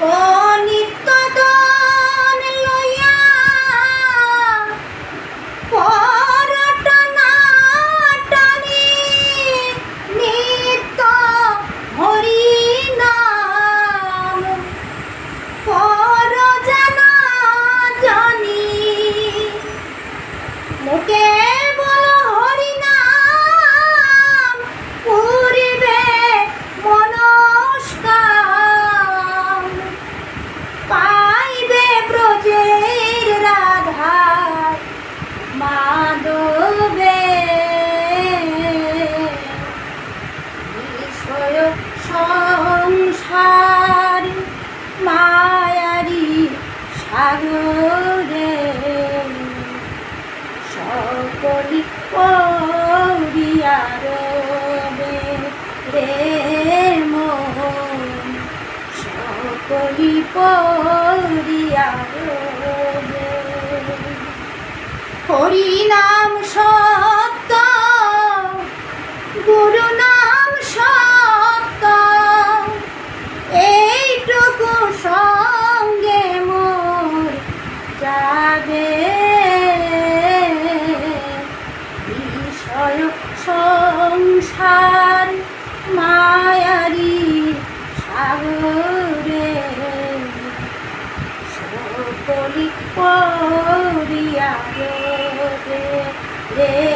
ও নিত্যদন লইয়া পরটা টানি নিত্য হরি নাম পর জানা জানি মুখে বলো হরি নাম পুরিবে মনস্কাম পাইবে ব্রজের রাধা মাধবে বিষয় সংসার মায়ারি সাগরে সকলি পড়িয়া রবে রে মন সকলি পড়িয়া রবে হরি নাম সত্য গুরু নাম সত্য এইটুকু সঙ্গে মোর যাবে বিষয় সংসার মায়ারি সাগরে সকলি পড়িয়া রে